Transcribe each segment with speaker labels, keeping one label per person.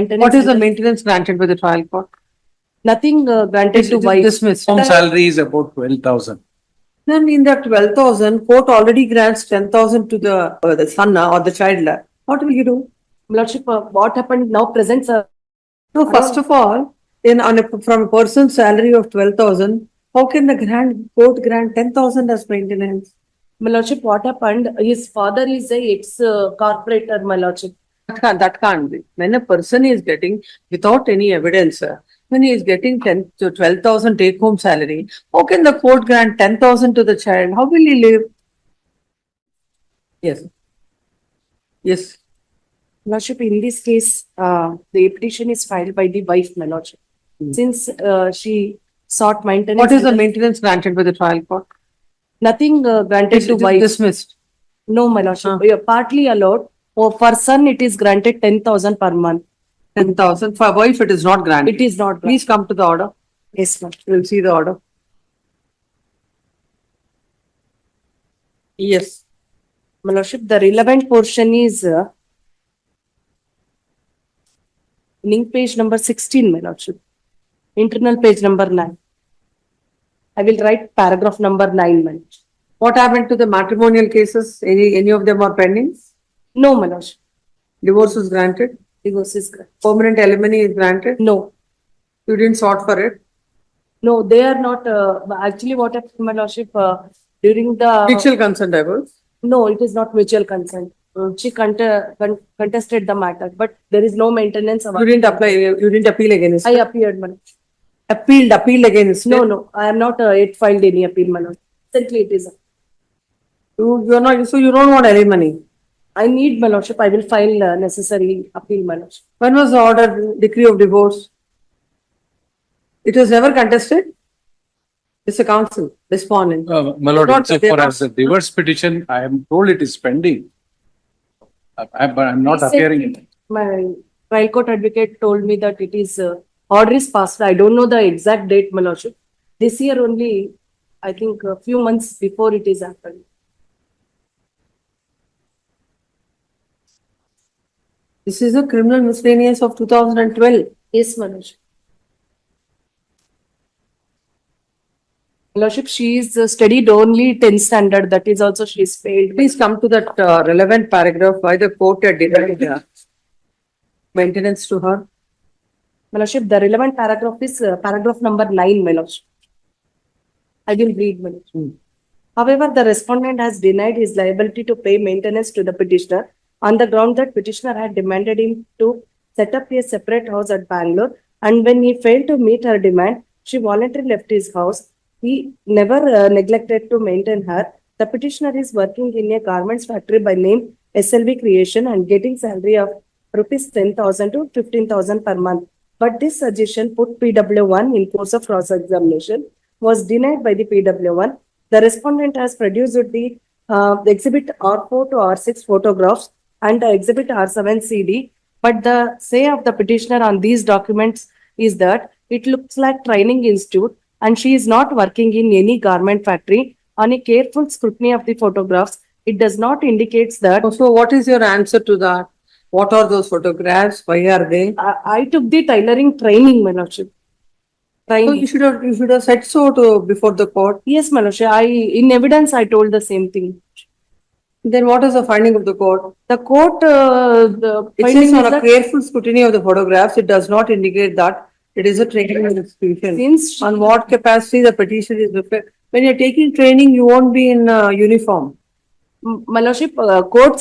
Speaker 1: What is the maintenance granted by the trial court?
Speaker 2: Nothing granted to wife.
Speaker 1: Dismissed.
Speaker 3: Home salary is about 12,000.
Speaker 1: Then in that 12,000, court already grants 10,000 to the son or the child. What will you do?
Speaker 2: Lordship, what happened now presents
Speaker 1: No, first of all, from a person's salary of 12,000, how can the court grant 10,000 as maintenance?
Speaker 2: my lordship, what happened? His father is a ex-corporator, my lordship.
Speaker 1: That can't be. When a person is getting, without any evidence, when he is getting 10 to 12,000 take home salary, how can the court grant 10,000 to the child? How will he live? Yes. Yes.
Speaker 2: Lordship, in this case, the petition is filed by the wife, my lordship. Since she sought maintenance.
Speaker 1: What is the maintenance granted by the trial court?
Speaker 2: Nothing granted to wife.
Speaker 1: Dismissed.
Speaker 2: No, my lordship. We are partly allowed. For son, it is granted 10,000 per month.
Speaker 1: 10,000. For wife, it is not granted.
Speaker 2: It is not granted.
Speaker 1: Please come to the order.
Speaker 2: Yes, ma'am.
Speaker 1: We'll see the order. Yes.
Speaker 2: My lordship, the relevant portion is link page number 16, my lordship. Internal page number 9. I will write paragraph number 9, my lordship.
Speaker 1: What happened to the matrimonial cases? Any of them are pending?
Speaker 2: No, my lordship.
Speaker 1: Divorce is granted?
Speaker 2: Divorce is granted.
Speaker 1: Permanent alimony is granted?
Speaker 2: No.
Speaker 1: You didn't sought for it?
Speaker 2: No, they are not. Actually, what happened, my lordship, during the.
Speaker 1: Mutual consent divorce?
Speaker 2: No, it is not mutual consent. She contested the matter, but there is no maintenance.
Speaker 1: You didn't apply, you didn't appeal against
Speaker 2: I
Speaker 1: it?
Speaker 2: appeared, my lordship.
Speaker 1: Appealed against
Speaker 2: No,
Speaker 1: it?
Speaker 2: no, I am not yet filed any appeal, my lordship. Simply it is.
Speaker 1: You're not, so you don't want alimony?
Speaker 2: I need, my lordship. I will file necessary appeal, my lordship.
Speaker 1: When was the order, decree of divorce? It was never contested? It's a counsel, respondent.
Speaker 3: My lord,
Speaker 1: Not-
Speaker 3: so for as a divorce petition, I am told it is pending. But I'm not
Speaker 2: He said
Speaker 3: appearing in it.
Speaker 2: My trial court advocate told me that it is order is passed. I don't know the exact date, my lordship. This year only, I think a few months before it is happened.
Speaker 1: This is a criminal miscellaneous of 2012.
Speaker 2: Yes, my lordship. My lordship, she is studied only 10th standard. That is also she is failed.
Speaker 1: Please come to that relevant paragraph why the court had denied maintenance to her.
Speaker 2: My lordship, the relevant paragraph is paragraph number 9, my lordship. I will read, my lordship. However, the respondent has denied his liability to pay maintenance to the petitioner on the ground that petitioner had demanded him to set up a separate house at Bangalore, and when he failed to meet her demand, she voluntarily left his house. He never neglected to maintain her. The petitioner is working in a garments factory by name SLV Creation and getting salary of rupees 10,000 to 15,000 per month. But this suggestion put PW1 in course of cross-examination was denied by the PW1. The respondent has produced the exhibit R4 to R6 photographs and exhibit R7 CD. But the say of the petitioner on these documents is that it looks like training institute and she is not working in any garment factory. On a careful scrutiny of the photographs, it does not indicate that.
Speaker 1: So what is your answer to that? What are those photographs? Why are they?
Speaker 2: I took the tailoring training, my lordship.
Speaker 1: So you should have said so before the court.
Speaker 2: Yes, my lordship. In evidence, I told the same thing.
Speaker 1: Then what is the finding of the court?
Speaker 2: The court, the
Speaker 1: It
Speaker 2: finding
Speaker 1: says
Speaker 2: is
Speaker 1: on a
Speaker 2: that
Speaker 1: careful scrutiny of the photographs, it does not indicate that it is a training institution.
Speaker 2: since
Speaker 1: On what capacity the petition is referred. When you're taking training, you won't be in uniform.
Speaker 2: my lordship, court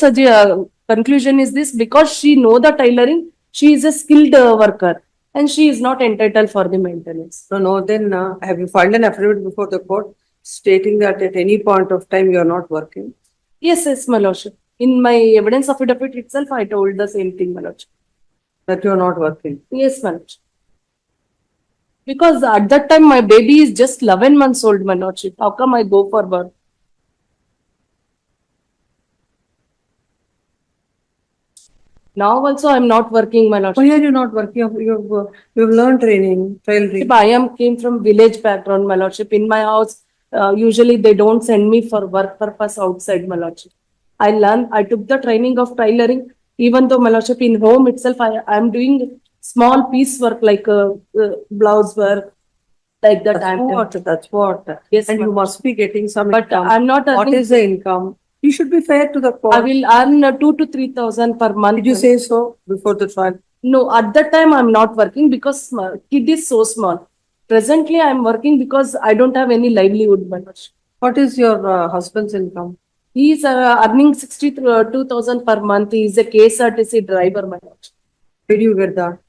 Speaker 2: conclusion is this: because she know the tailoring, she is a skilled worker and she is not entitled for the maintenance.
Speaker 1: No, then have you filed an affidavit before the court stating that at any point of time you are not working?
Speaker 2: Yes, my lordship. In my evidence affidavit itself, I told the same thing, my lordship.
Speaker 1: That you are not working.
Speaker 2: Yes, my lordship. Because at that time, my baby is just 11 months old, my lordship. How come I go for birth? Now also, I am not working, my lordship.
Speaker 1: Why are you not working? You've learned training, tailoring.
Speaker 2: I came from village background, my lordship. In my house, usually they don't send me for work purpose outside, my lordship. I took the training of tailoring, even though, my lordship, in home itself, I am doing small piece work like blouse work, like that.
Speaker 1: That's what.
Speaker 2: Yes,
Speaker 1: And you
Speaker 2: ma'am.
Speaker 1: must be getting some
Speaker 2: But
Speaker 1: income.
Speaker 2: I'm not
Speaker 1: What
Speaker 2: earning,
Speaker 1: is the income? You should be fair to the
Speaker 2: I
Speaker 1: court.
Speaker 2: will earn 2 to 3,000 per month.
Speaker 1: Did you say so before the trial?
Speaker 2: No, at that time I'm not working because my kid is so small. Presently I'm working because I don't have any livelihood, my lord.
Speaker 1: What is your husband's income?
Speaker 2: He is earning 62,000 per month. He is a KSRTC driver, my lord.
Speaker 1: Did you get that?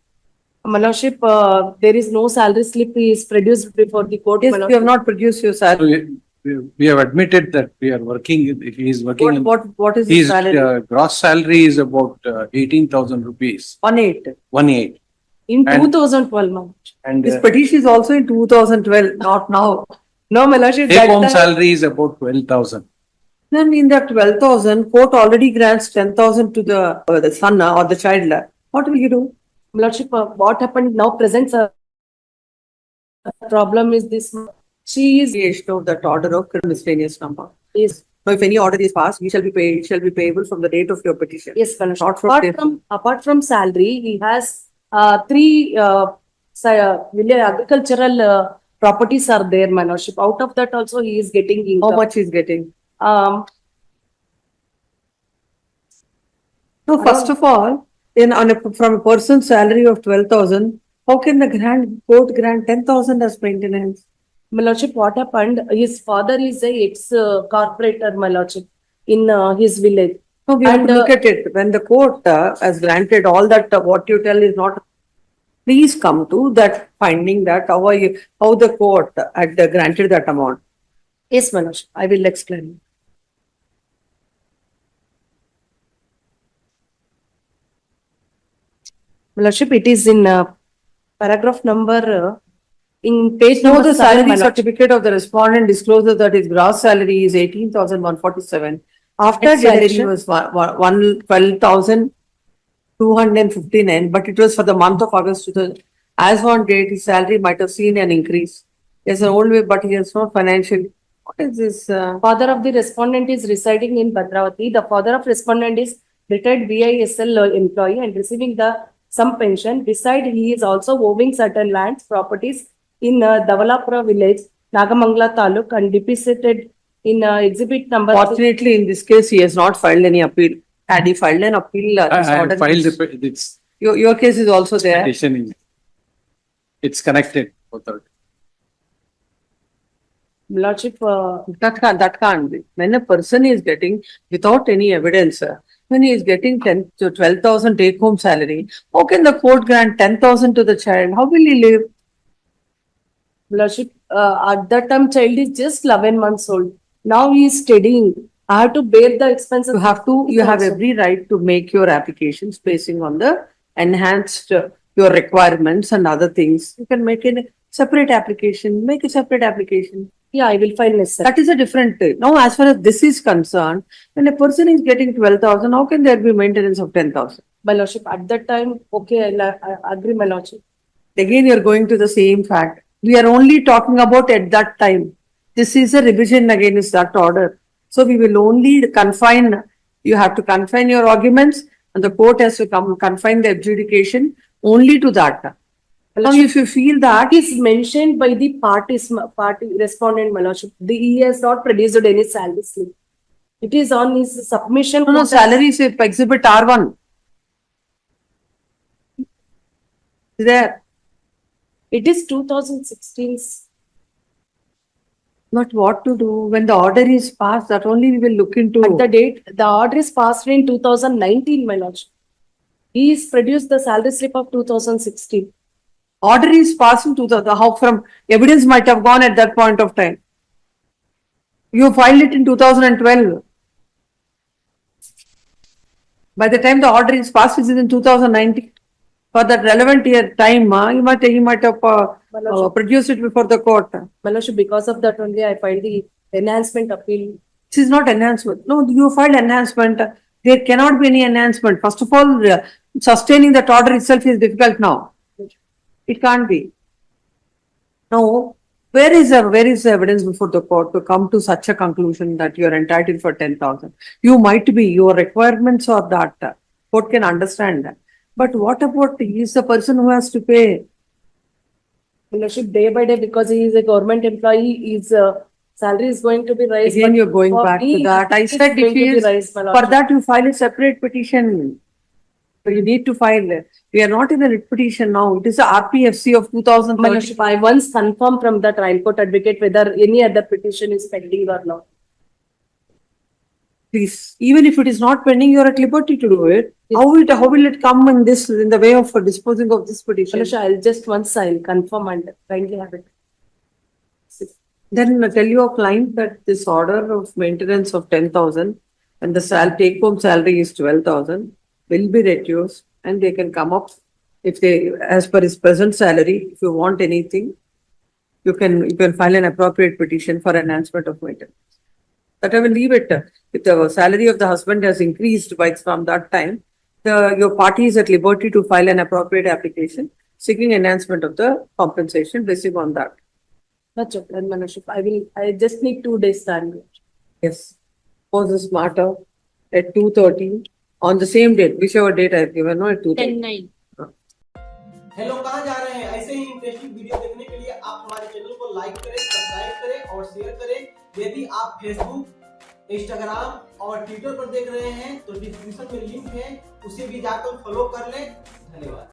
Speaker 2: My lordship, there is no salary slip is produced before the court.
Speaker 1: Yes,
Speaker 2: my
Speaker 1: you have
Speaker 2: lordship.
Speaker 1: not produced your
Speaker 3: So
Speaker 1: salary.
Speaker 3: we have admitted that we are working, he is working in,
Speaker 1: What is his
Speaker 3: his
Speaker 1: salary?
Speaker 3: gross salary is about 18,000 rupees,
Speaker 1: 1/8.
Speaker 3: 1/8.
Speaker 2: In
Speaker 3: And-
Speaker 2: 2012, my lord.
Speaker 3: And
Speaker 1: His petition is also in 2012, not now.
Speaker 2: No, my lordship,
Speaker 3: take
Speaker 2: that
Speaker 3: home
Speaker 2: time,
Speaker 3: salary is about 12,000.
Speaker 1: Then in that 12,000, court already grants 10,000 to the son or the child. What will you do?
Speaker 2: my lordship, what happened now present problem is this. She is,
Speaker 1: Creation of that order of miscellaneous number.
Speaker 2: is
Speaker 1: Now, if any order is passed, we shall be paid, it shall be payable from the date of your petition.
Speaker 2: yes, my lordship.
Speaker 1: Not from
Speaker 2: Apart
Speaker 1: there.
Speaker 2: from salary, he has three agricultural properties are there, my lordship. Out of that also he is getting
Speaker 1: How
Speaker 2: income.
Speaker 1: much he's getting?
Speaker 2: Um,
Speaker 1: No, first of all, from a person's salary of 12,000, how can the court grant 10,000 as maintenance?
Speaker 2: my lordship, what happened? His father is a ex corporator, my lordship, in his village.
Speaker 1: No, we have to
Speaker 2: And,
Speaker 1: look at it. When the court has granted all that, what you tell is not. Please come to that finding that how the court had granted that amount.
Speaker 2: Yes, my lordship, I will explain. My lordship, it is in paragraph number in page
Speaker 1: No,
Speaker 2: number
Speaker 1: the
Speaker 2: 7, my
Speaker 1: salary
Speaker 2: lordship.
Speaker 1: certificate of the respondent discloses that his gross salary is 18,147. After
Speaker 2: Next
Speaker 1: salary
Speaker 2: section.
Speaker 1: was 12,259, but it was for the month of August. As on date, his salary might have seen an increase. There's an old way, but he has no financial. What is this?
Speaker 2: Father of the respondent is residing in Bhadravati. The father of respondent is retired BISL employee and receiving some pension. Beside, he is also owning certain lands, properties in Davalapura village, Nagamangala Taluk, and deposited in exhibit number.
Speaker 1: Fortunately, in this case, he has not filed any appeal. Had he filed an appeal, this
Speaker 3: I
Speaker 1: order
Speaker 3: filed
Speaker 1: is-
Speaker 3: it's
Speaker 1: your case is also there.
Speaker 3: petition in, it's connected. Both are-
Speaker 2: Lordship,
Speaker 1: That can't be. When a person is getting, without any evidence, when he is getting 10 to 12,000 take home salary, how can the court grant 10,000 to the child? How will he live?
Speaker 2: Lordship, at that time child is just 11 months old. Now he is studying. I have to bear the expenses.
Speaker 1: You have
Speaker 2: Also.
Speaker 1: every right to make your applications basing on the enhanced, your requirements and other things. You can make a separate application, make a separate application.
Speaker 2: Yeah, I will file necessary.
Speaker 1: That is a different thing. Now, as far as this is concerned, when a person is getting 12,000, how can there be maintenance of 10,000?
Speaker 2: My lordship, at that time, okay, I agree, my lordship.
Speaker 1: Again, you're going to the same fact. We are only talking about at that time. This is a revision against that order. So we will only confine, you have to confine your arguments and the court has to confine the adjudication only to that. Now, if you feel that,
Speaker 2: It is mentioned by the party respondent, my lordship. He has not produced any salary slip. It is on his submission.
Speaker 1: no, salary is exhibit R1. There,
Speaker 2: It is 2016.
Speaker 1: but what to do when the order is passed, that only we will look into.
Speaker 2: At the date, the order is passed in 2019, my lordship. He is produced the salary slip of 2016.
Speaker 1: Order is passed into how from evidence might have gone at that point of time. You filed it in 2012. By the time the order is passed, which is in 2019. For that relevant year time, he might have produced it before the court.
Speaker 2: My lordship, because of that only I filed the enhancement appeal.
Speaker 1: This is not enhancement. No, you filed enhancement. There cannot be any enhancement. First of all, sustaining that order itself is difficult now. It can't be. Now, where is the evidence before the court to come to such a conclusion that you are entitled for 10,000? You might be, your requirements are that. Court can understand that. But what about, he is the person who has to pay?
Speaker 2: My lordship, day by day, because he is a government employee, his salary is going to be raised.
Speaker 1: Again,
Speaker 2: but
Speaker 1: you're going
Speaker 2: for
Speaker 1: back to
Speaker 2: me,
Speaker 1: that. I
Speaker 2: it is
Speaker 1: said if
Speaker 2: going
Speaker 1: he
Speaker 2: to be
Speaker 1: is,
Speaker 2: raised, my
Speaker 1: for
Speaker 2: lordship.
Speaker 1: that you file a separate petition. So you need to file it. We are not in a writ petition now. It is a RPFC of
Speaker 2: My
Speaker 1: 2013.
Speaker 2: lordship, I once confirmed from the trial court advocate whether any other petition is pending or not.
Speaker 1: Please, even if it is not pending, you are at liberty to do it.
Speaker 2: Yes.
Speaker 1: How will it come in this, in the way of disposing of this
Speaker 2: My
Speaker 1: petition?
Speaker 2: lordship, I'll just once I'll confirm and kindly have it.
Speaker 1: Then tell your client that this order of maintenance of 10,000 and the take home salary is 12,000 will be reduced and they can come up if they, as per his present salary, if you want anything, you can file an appropriate petition for enhancement of maintenance. That I will leave it. If the salary of the husband has increased by from that time, your party is at liberty to file an appropriate application seeking enhancement of the compensation received on that.
Speaker 2: That's okay, my lordship. I just need 2 days time.
Speaker 1: Yes. Pose this matter at 2:30 on the same date, whichever date I have given, no, at 2:30.
Speaker 4: 10-9.
Speaker 5: Hello, कहाँ जा रहे हैं? ऐसे ही interesting video देखने के लिए आप हमारे चैनल को लाइक करें, सब्सक्राइब करें और शेयर करें। यदि आप फेसबुक, इंस्टाग्राम और ट्विटर पर देख रहे हैं तो डिस्क्रिप्शन में लिंक है, उसे भी जाकर फॉलो कर लें। धन्यवाद।